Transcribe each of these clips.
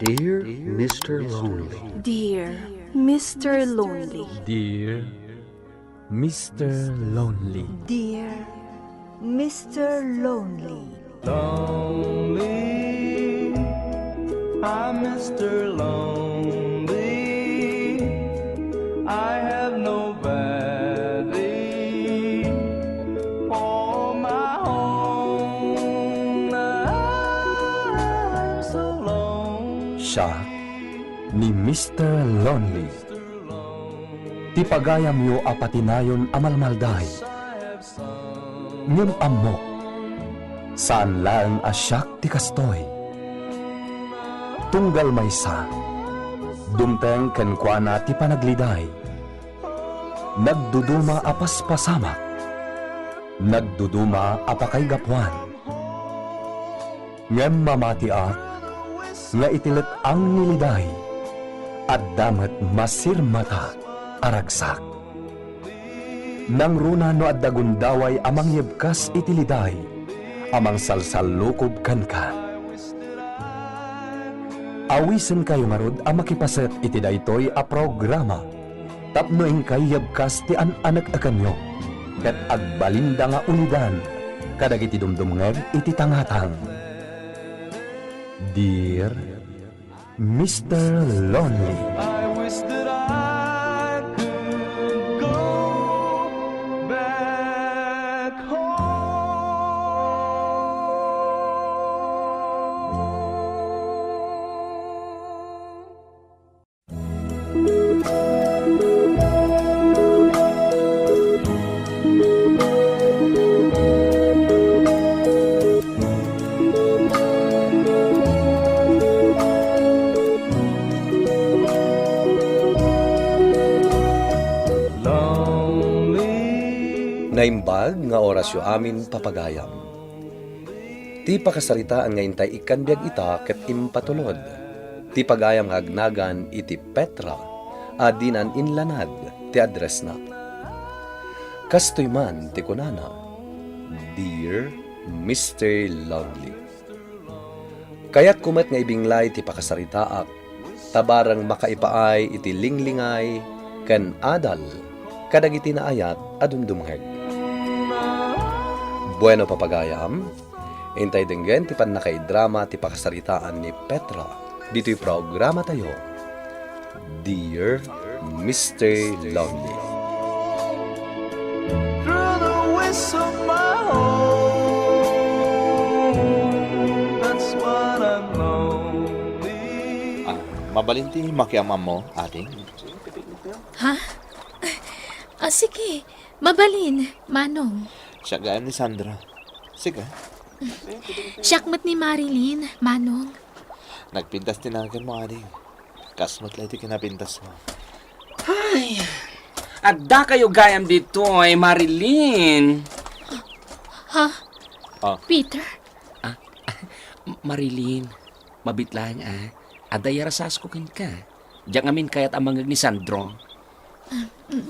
Dear Mr. Lonely. Dear Mr. Lonely. Dear Mr. Lonely. Dear Mr. Lonely. Lonely, I'm Mr. Lonely. I have nobody for my own. I'm so lonely. Siya ni Mr. Lonely. Ti pagayam yo apatinayon amalmalday. Ngem amok. Saan lang asyak ti kastoy. Tunggal maysa. Dumteng kenkwana ti panagliday. Nagduduma apas pasamak. Nagduduma apakay gapwan. Ngem mamatiak. Nga itilit ang niliday. At damat masirmata aragsak. Nang runa no at dagundaway amang yebkas itiliday. Amang salsalukob kan ka. Awisen kayo marud ang makipaset iti daytoy a programa. Tapno ing kayabkas ti an-anak akanyo. Kat agbalinda nga ulidan. Kadag iti dumdumnger iti tangatang. Dear Mr. Lonely. I wish that I could go back home. Naimbag nga orasyo amin papagayam. Ti pakasaritaan nga intay ikanbiag ita ket impatulod. Ti pagayam nga agnagan iti Petra, adinan inlanad ti address na. Kastoy man ti kunana, Dear Mr. Lonely. Kaya't kumat nga ibinglay ti pakasaritaak, tabarang makaipaay iti linglingay, ken adal, kadag iti naayat adumdumheg. Bueno papagayam, intay denggen ti panakaidrama ti pakasaritaan ni Petra. Dito'y programa tayo, Dear Mr. Lonely. Through the winds of my home, that's what I'm lonely. Mabalinti makiamam mo, ating. Ha? Sige. Mabalin, Manong. Siya gayam ni Sandra. Sige. Siyakmat ni Marilyn, Manong. Nagpintas tinagan mo, ating. Kasmat lang ito kinapintas mo. Ay, adda kayo gayam dito ay Marilyn. Ha? Ah. Peter? Marilyn, mabitlang Adda yarasas ko kin ka. Diyan amin kayat amangag ni Sandro.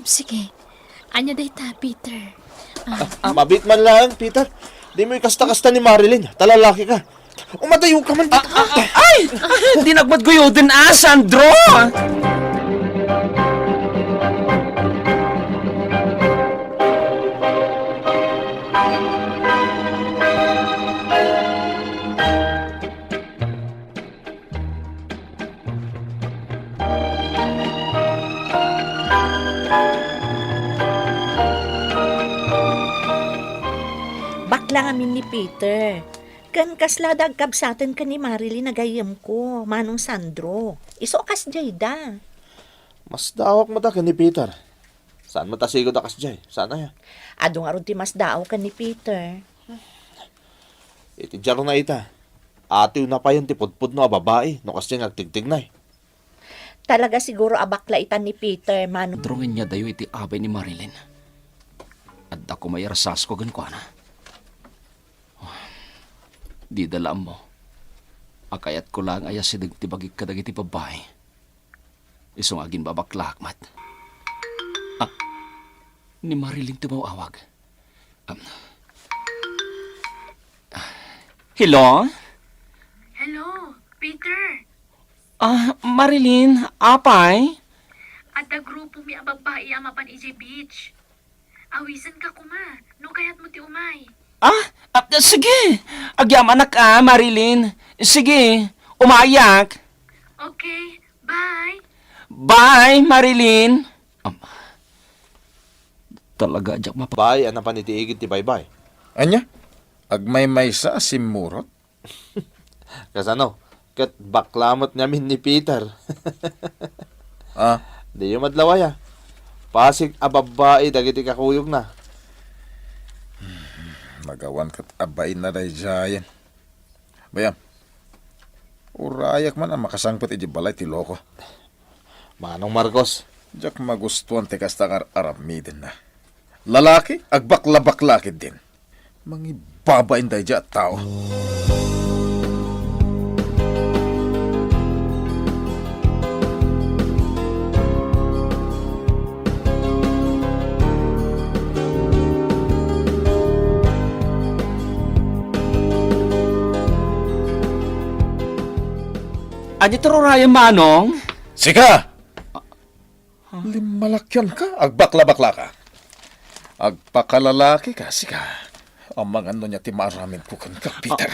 Sige. Anya day ta, Peter. Mabit man lang, Peter. Di mo ikasta-kasta ni Marilyn. Talalaki ka. Umatayo ka man dito. Ay! Di nagmadguyo din Sandro! Bakla amin ni Peter. Kan kasladag kabsatan ka ni Marilyn nagayam ko, Manong Sandro. Iso kas Jayda. Mas dawak mo ta ka ni Peter. Saan mo ta sigod akas jay? Sana ya? Ado nga ron ti mas daaw ka ni Peter. Iti jaro na ita. Atiw na pa yun ti pudpud no a babae. No kasi nagtigtig na eh. Talaga siguro abakla itan ni Peter, Manong. Drongin niya dayo iti abay ni Marilyn. Adda ko may yarasas ko gan ko na. Di dalam mo. Akayat ko lang ayas si dagtibagig kadag iti babae. Isong agin babaklakmat. Ni Marilyn tumawawag. Hello? Hello, Peter. Marilyn, apay? At the grupo mi babae amapan ije beach. Awisan ka kuma, no kayat mo ti umay. Sige. Agyam anak Marilyn. Sige, umayak. Okay, bye. Bye, Marilyn. Talaga, Jack, Bay, ana pa ni tiigid ti baybay. Anya? Agmay-may sa simurot? Kasano? Kat baklamot namin ni Peter. Di yung madlawaya. Pasig ababae dagiti kakuyog na. Magawan kat abay na day jayan. Bayam, urayak man ang makasangpot iti balay ti loko. Manong Marcos. Diyak magustuhan ti kastakar aramidin na. Lalaki, agbakla-baklakid din. Mangibabain day at tao. Adito raya manong? Sika! Limalakyan ka, agbakla-bakla ka. Agpakalalaki ka, sika. Ang mga ano niya ti maraming kukan ka, Peter.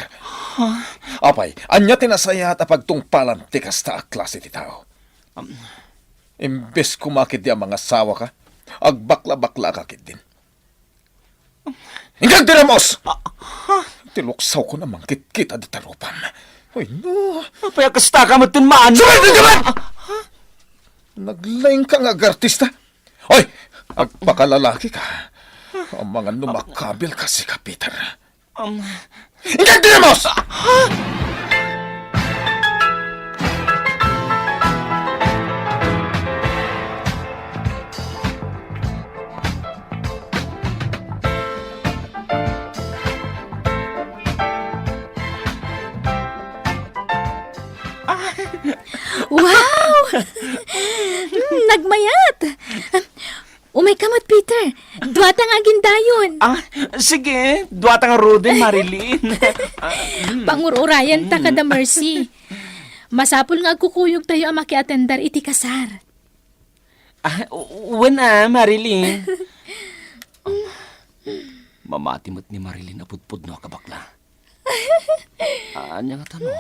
Apay, anya tinasaya at apagtungpalan ti kasta a klase ti tao. Imbes kumakit di ang mga sawa ka, agbakla-bakla ka kit din. Hinggang dinamos! Tiluksaw ko namang kit-kita di tarupam. Uy, no. Paya kasta ka matin manong? Sumunod ka man! Naglaing ka nga artista. Oy, agpakalalaki ka. Ang mga numakabil kasi ka, Peter. Hinggang dinamos! Wow! Nagmayat! Umay kamat, Peter. Duwatang agin dayon. Sige. Duwata nga Ruden, Marilyn. Pangururayan ta kada Mercy. Masapul nga kukuyog tayo ang makiatendar iti kasar. Wala, Marilyn. Mamatimot ni Marilyn na pudpud no kabakla. Anya nga tanong.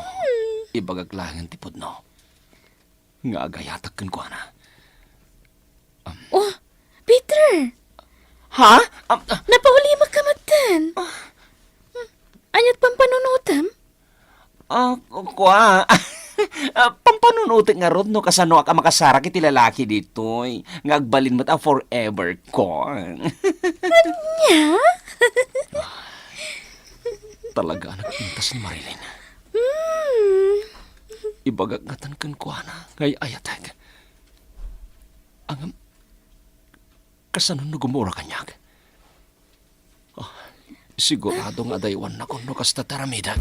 Ibagaglangan tipod no. Nga agayatak kan ko na. Oh, Peter! Ha? Napahuli makamatan. Anyat pampanunutam? Kwa. Pampanunutik nga rod no kasano ka makasara kiti lalaki dito. Nga agbalin mo ta forever ko. Anya? Talaga nagpintas ni Marilyn. Ibagagatan kan ko na. Ngay ayatag. Ang kasanon na gumura kanyag. Sigurado nga daywan na ko no kasta taramida.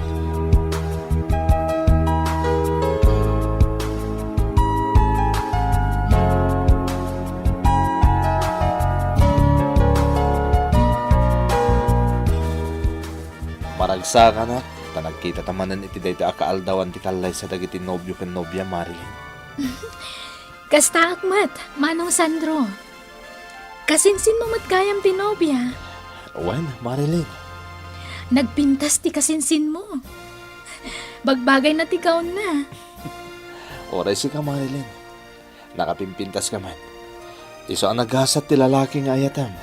Maragsa ka na. Nagkita tamanan iti dayta akaaldawan ti kalay sa dagiti nobyo ken nobya, Marilyn. Kasta akmat, Manong Sandro. Kasinsin mo matgayam tinobya. Wen, Marilyn. Nagpintas ti kasinsin mo. Bagbagay na ti kaon na. Oray si ka, Marilyn. Nakapimpintas ka man. Iso ang naghasat ti lalaki nga ayatam.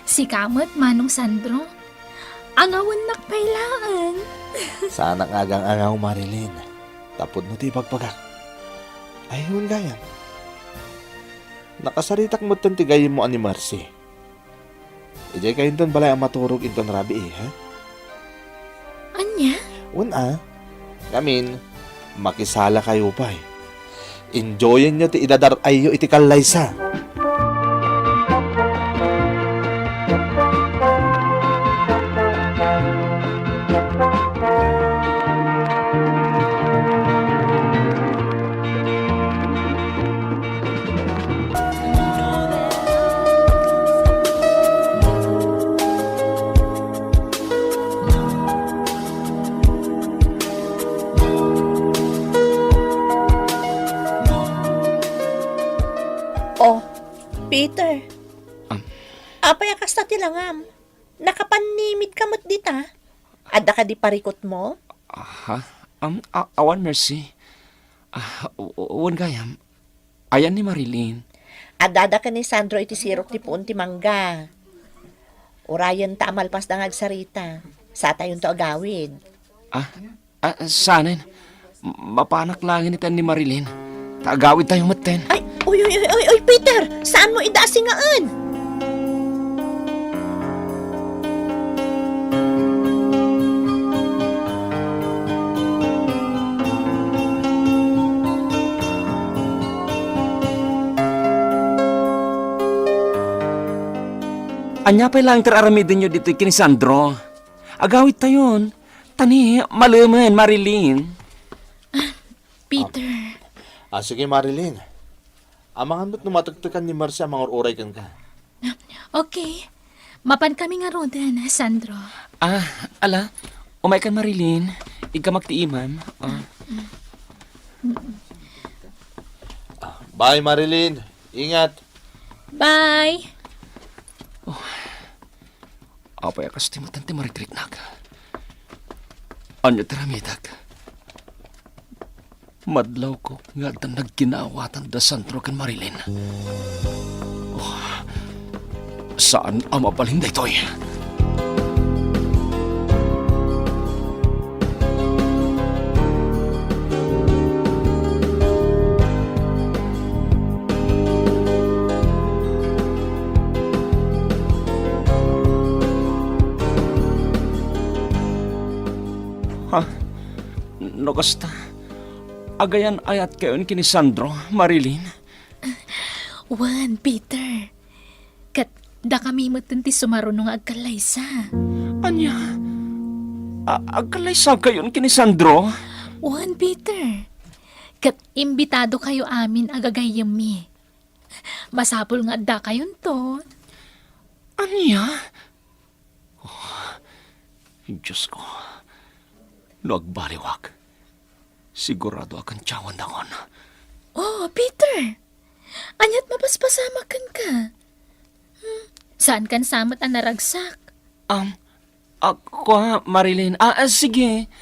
Si kamot, Manong Sandro. Angawan nakpailaan. Sana nga agang angaw, Marilyn. Tapod mo ti pagpagak. Ayun gayam. Nakasaritak mo tan ti gayam mo ani Marcy. Ijay kayo ton balay ang maturog inton rabi ha? Anya? Una, gamin, makisala kayo pa Enjoyin nyo ti idadar ayo iti kalaysa. Apay kasta tilangam. Nakapanimid ka mo't dita. Adda ka di parikot mo? Awan, Mercy. Uwan gayam. Ayan ni Marilyn. Adada ka ni Sandro iti sirok ti puon ti mangga. Urayan ta amalpas na ngagsarita. Sa tayon to agawid. Sanin. Mapanak langin itan ni Marilyn. Taagawid tayo maten. Ay, uy, Peter! Saan mo idasingaan? Anya pa lang teraramidin nyo dito kini Sandro. Agawid tayon. Tani, maluman, Marilyn. Peter. Sige, Marilyn. Amangan mo't numatagtakan ni Marcia mga oray kan ka. Okay. Mapan kami nga rodan, Sandro. Ala, umay kan Marilyn. Ika magtiimam. Bye, Marilyn. Ingat. Bye. Apay akas timatan ti marikrik naga. Anya teramidag. Madlaw ko nga dan nagginawatan da Sandro kan Marilyn. Saan ang mapalinday to'y? No kasta. Agayan ayat kayon kini Sandro, Marilyn. Wan, Peter. Kat da kami matunti sumarunong agkalaysa. Anya? Agkalaysa kayon kini Sandro? Wan, Peter. Kat imbitado kayo amin agagayam mi. Masapol nga da kayon to. Anya? Diyos ko. Nagbaliwag. Sigurado akan tiyawan dangon. Oh, Peter. Anyat mapaspasamakan ka. Saan kan samat ang naragsak? Ako, Marilyn. Sige.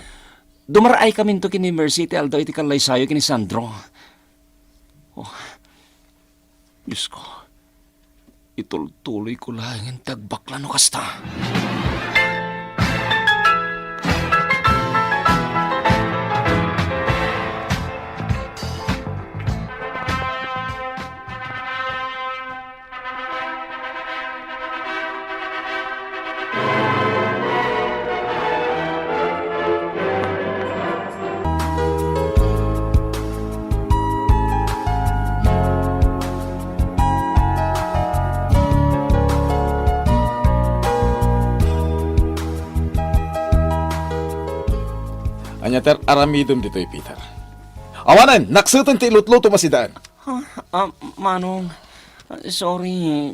Dumaray kami to kini Mercy, ti Aldo iti kalay sayo kini Sandro. Diyos ko. Itultuloy ko lang ang tagbakla no kasta. Anya aramidom dito'y Peter. Awanan, naksutan ti ilutluto masidaan. Manong, sorry.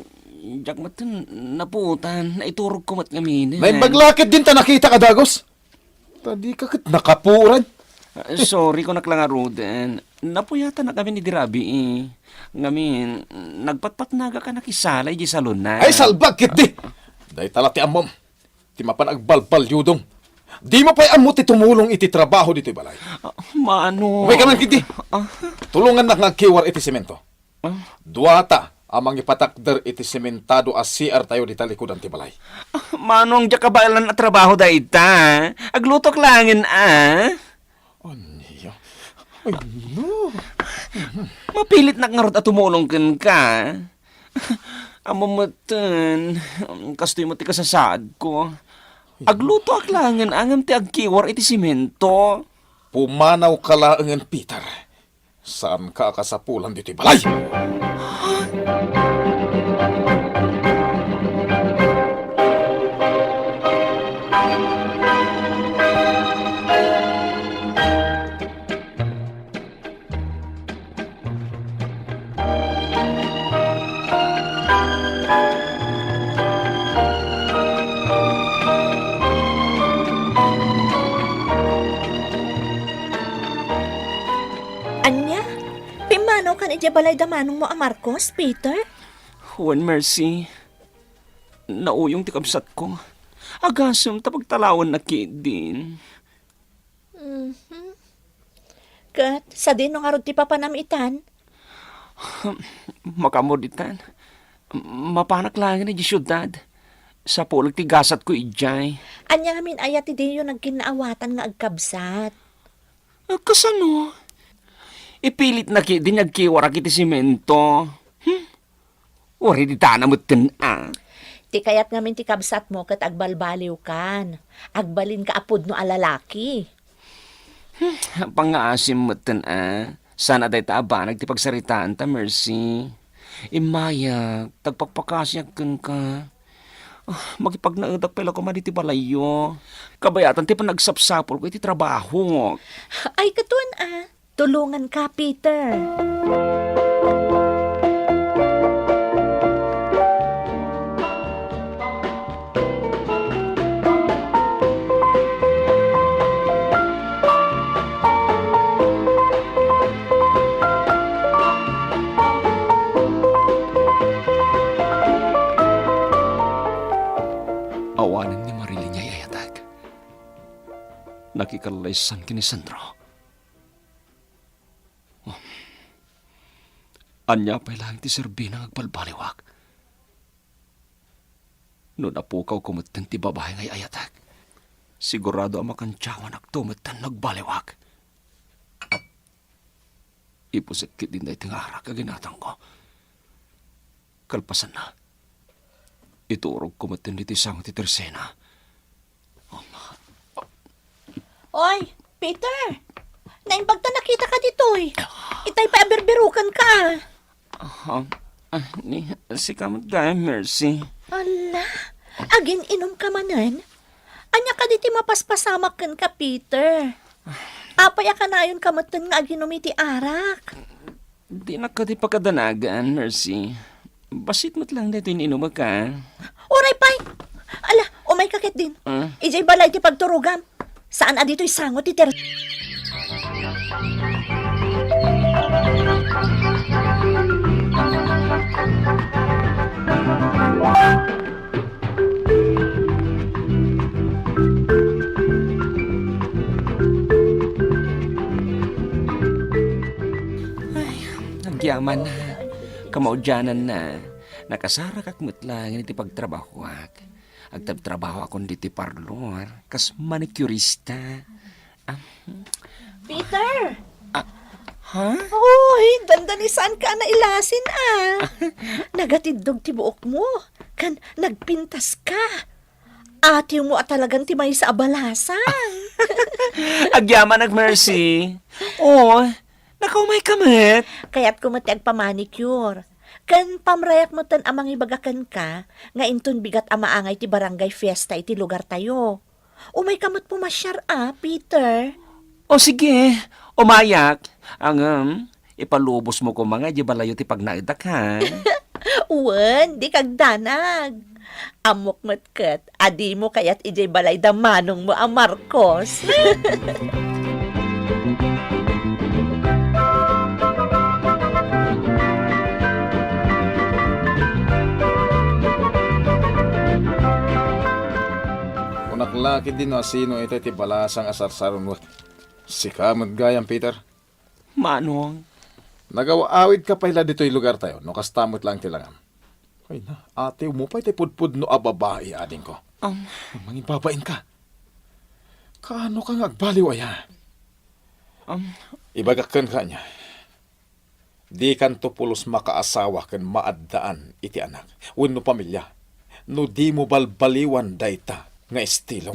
Jak matan naputan, naiturog ko mat ngamin. May baglakit din ta nakita ka, Dagos. Tadi ka kat nakapuran. Sorry ko naklangaroden. Napuyata na kami ni Dirabi Ngamin, nagpatpatnaga ka nakisalay di salon na. Ay, salbag kit di. Dahil talati amom. Ti mapan agbalbal yudong. Di mo pa'y amot tumulong iti trabaho dito'y balay. Mano? Uy ka man kiti. Tulungan na nga kiwar iti semento. Duwata amang ipatakder iti sementado as CR tayo di talikudan ti balay. Manong diya kabalan na trabaho da ita. Aglutok langin Aniya. Ay, no. Mapilit na ngarot at tumulong ka. Amamatan. Kastoy mo ti kasasaad ko. Agluto ak langin angam ti agkiwar iti simento. Pumanaw ka laangan, Peter. Saan ka kasapulan dito'y balay? Anya? Pimanaw ka ni balay damanong mo a Marcos, Peter? Juan Mercy. nauyong ti kabsat ko. Agasam tapagtalawan na din. Kat, sa din nung arod ti papanamitan, Makamoditan. Mapanak lang na di syudad. Sa pulag ti gasat ko ijay. anyamin ayat ti din yung nagkinaawatan nga agkabsat. Kasano? Ipilit na ki din nagkiwara kiti simento. Wari di tanamot Ti kayat ngamin ti kabsat mo kat agbalbaliw kan. Agbalin ka apod no alalaki. Pangaasim mo Sana day taabanag ti pagsaritaan ta, Mercy. Imaya, tagpagpakasyak ka. Magipagnaedak pala ko man iti balayo. Kabayatan ti panagsapsapol ko iti trabaho. Ay, katuan tulungan ka, Peter. Awanan ni Marili niya yayatag. Nakikalaysan kini Sandro. Anya pa lang ti Serbina agbalbaliwak. No napukaw kumutan ti babae ngay ayatag. Sigurado ang makantsawan agtumutan nagbaliwak. Ipusit kit din na itingarak kaginatang ko. Kalpasan na. Iturog kumutan ni tisang ti Tersena. Oy, Peter! Naimbag ta nakita ka ditoy. Itay pa aberberukan ka. Si kamot gaya, Mercy. Ala, agin inom ka manan. Anya ka diti mapaspasamak kan ka, Peter. Apaya ka na yun kamatan nga aginom iti arak. Di na ka di pagkadanagan, Mercy. Basit mo't lang dito ininom ka. Oray, pay! Ala, umay kakit din. Ijay balay ti pagturugam. Saan adito'y sangot ti Ter... Nagyaman na. Kamaudyanan na. Nakasara kakmut lang iti pagtrabaho ak. Agtabtrabaho akong diti parlor. Kas manicurista. Peter! Ha? Uy, dandanisan ka na ilasin Nagatidog ti buok mo. Kan nagpintas ka. Ati mo talagang timay sa abalasan. Agyaman ag Mercy. Oh, nakaumay kamit. Kaya't kumati agpamanicure. Kan pamrayak mo tan amang ibagakan ka, nga inton bigat amaangay ti barangay fiesta iti lugar tayo. Umay kamot pumasyar Peter. O sige, umayak. Ang ipalubos mo ko mga di balayo ti pagnaidak ha. Uwan, di kagdanag. Amok matkat, adi mo kaya't ijay balay da manong mo ang Marcos. Unaklaki din no sino ito ti balasang asarsaron mo. Si kamot gayam, Peter. Manong? Nagawaawid ka pala dito'y lugar tayo, no kastamot lang tilangam. Ay na, ate mo pa iti pudpud no ababae ading ko. Mangibabain ka. Kaano ka ngagbaliw aya? Ibagakan ka niya. Di kan to pulos makaasawa kan maaddaan iti anak. Wenno pamilya. No di mo balbaliwan dayta nga estilo.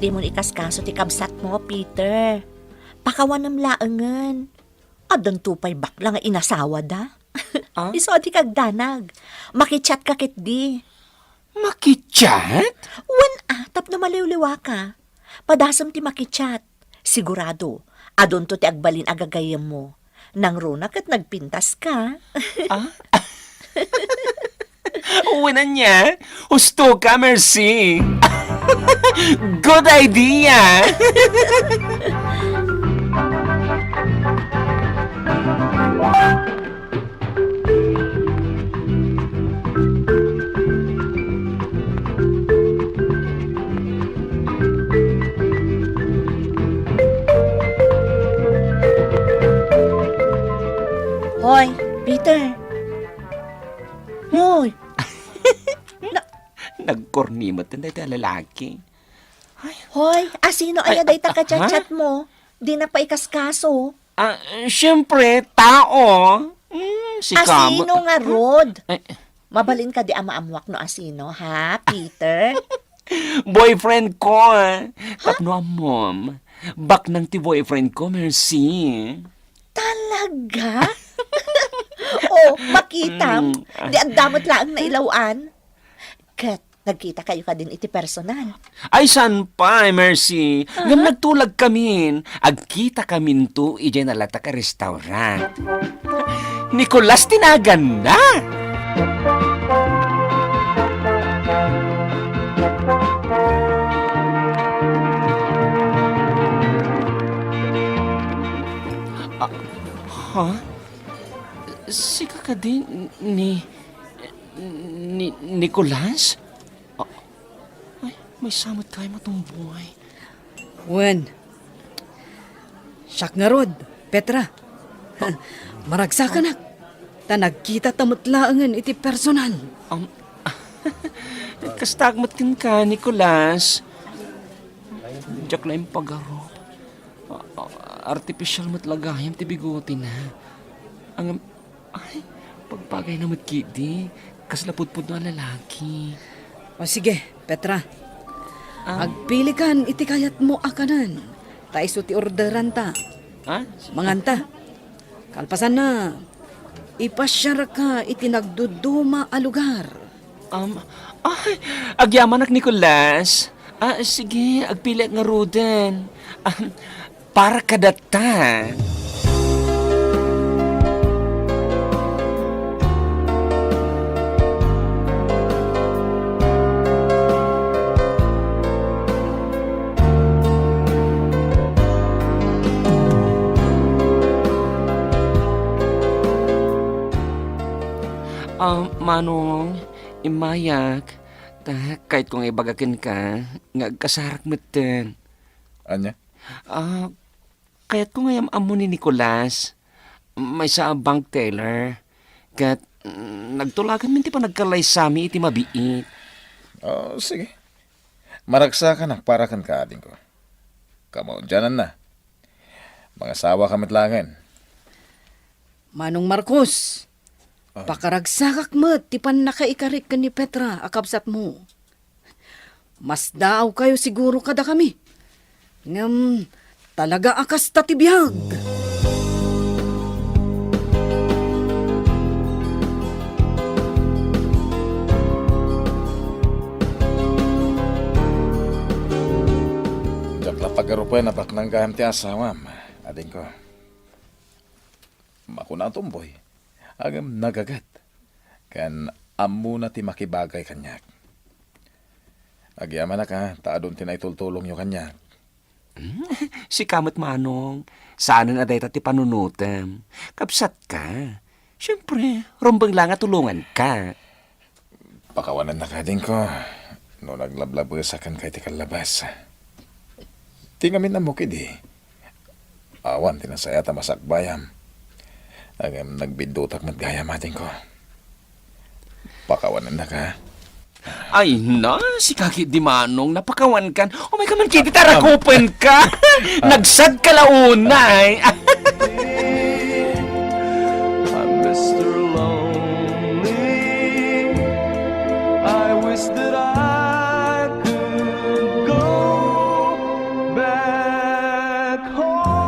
Di mo ikaskaso ti kabsat mo, Peter. Pakawanam laangan. Adon tupay bakla nga inasawa da. Iso di kagdanag. Makichat ka kit di. Makichat? Wan tap na maliwliwa ka. Padasam ti makichat. Sigurado, adon to ti agbalin agagayam mo. Nang runa kat nagpintas ka. Uwinan niya. Husto ka, Mercy. Good idea! Hoy, Peter. Hoy, Nagkornimot na dahil lalaki. hoy, asino Ay, aya day ha? takachat-chat mo? Di na pa ikaskaso. Siyempre, tao. Si Kamot. Asino nga, Rod? Ay, Mabalin ka di ama-amwak no asino, ha, Peter? boyfriend ko. Tapno mom. Bak nang ti boyfriend ko, merci. Talaga? Oh, makitam. Di ang damot lang na ilawan. Kat, nagkita kayo ka din iti personal. Ay, san pa, merci. Ngam nagtulag kami. Agkita kami to, ije nalata ka restaurant. Nicolas, tinagan na. Ha? Sika ka din ni Nicolas? Ay, may samot kayo matumboy. Wen. Siyak nga rod, Petra. Maragsa ka na. Ta nagkita tamutlaangan iti personal. Kastagmat kin ka, Nicolas. Diyak lang yung pagaro. Artificial matlagayam ti bigote na. Ang ay, pagpagay na matkidi. Kaslapudpud na lalaki. O sige, Petra. Agpili kan iti kayat mo akanan. Taiso ti orderan ta. Ha? Manganta. Kalpasan na. Ipasyar ka iti nagduduma a lugar. Ay, agyaman ak Nicolas. Sige, agpili nga Ruden. Para kadata. Manong, imayak, kahit kung ibagakin ka, ngagkasarak mo din. Anya? Kaya't kung ngayam amo ni Nicolas, may sa bank teller, kat nagtulagan min ti pa nagkalay sami iti mabiit. Oh, sige. Maragsa ka na, para kan ka ading ko. Kamaon dyanan na. Mga sawa kamit langan. Manong Marcos. Pakaragsakak mo, tipan nakaikarik ka ni Petra, akabsat mo. Mas daaw kayo siguro kada kami. Ngam, talaga akas tatibiyag. Diyak la pagarupoy na baknang gaham ti asawam. Ading ko. Makuna tumboy. Agam nagagat. Kan amu na ti makibagay kanyak. Agyaman na ka, taadon ti naitultulong yung kanyak. Si Kamot Manong, saan na dayta ti panunutem? Kapsat ka. Siyempre, rombang lang at tulungan ka. Pakawanan na ka din ko. No naglablabusakan kay ti kalabas. Tingamin na mo kidi. Awan tinasaya ta masakbayam. Agam nagbidutak matgayam atin ko. Pakawanan na ka. Ay na, si Kaki di Manong, napakawan kan. Oh my God, man, kiti tarakupen ka. Nagsad ka launay. I'm Mr. Lonely. I wish that I could go back home.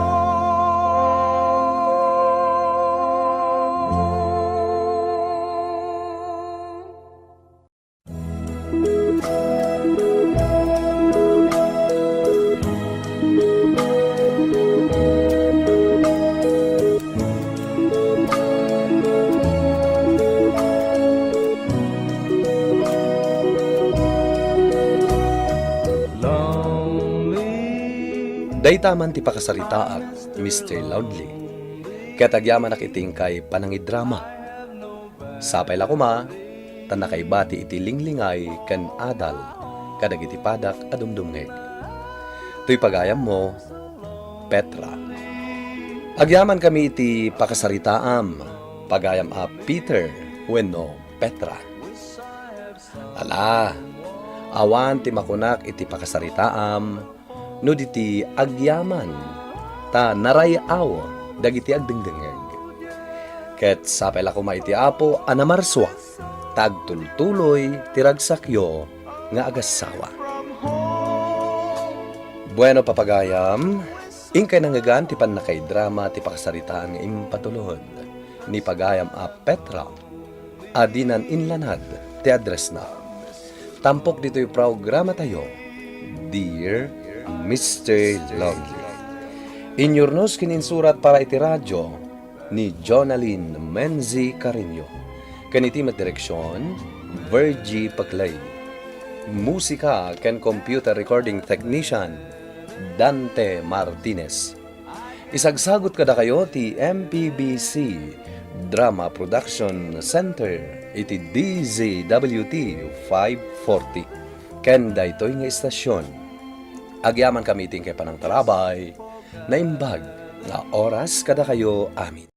Daytaman ti pakasaritaak, Mr. Loudly. Katagyaman nakiting kay panangidrama. Sapay la kuma, tan nakaibati iti linglingay kan adal, kadag iti padak adumdumngeg. Tuy pagayam mo, Petra. Agyaman kami iti pakasaritaam, pagayam a Peter, wenno Petra. Ala, awan ti makunak iti pakasaritaam, no diti agyaman, ta narayaw, dagiti agdingdingeg. Ket sapay la kuma iti apo anamarswa, tagtultuloy tiragsakyo nga agasawa. Bueno papagayam, ingkay nangagan ti panakay drama ti pakasaritaan nga impatulod ni pagayam a Petra, adinan inlanad ti address na. Tampok dito'y programa tayo, Dear Mr. Lonely. Inyurnos kininsurat para iti radyo ni Jonaline Menzi Carino. Kanitimat direksyon, Virgie Paclay. Musika ken computer recording technician, Dante Martinez. Isagsagot kada kayo ti MPBC Drama Production Center iti DZWT 540. Ken daytoy nga istasyon. Agyaman kami iting kay panang tarabay na imbag nga oras kada kayo amin.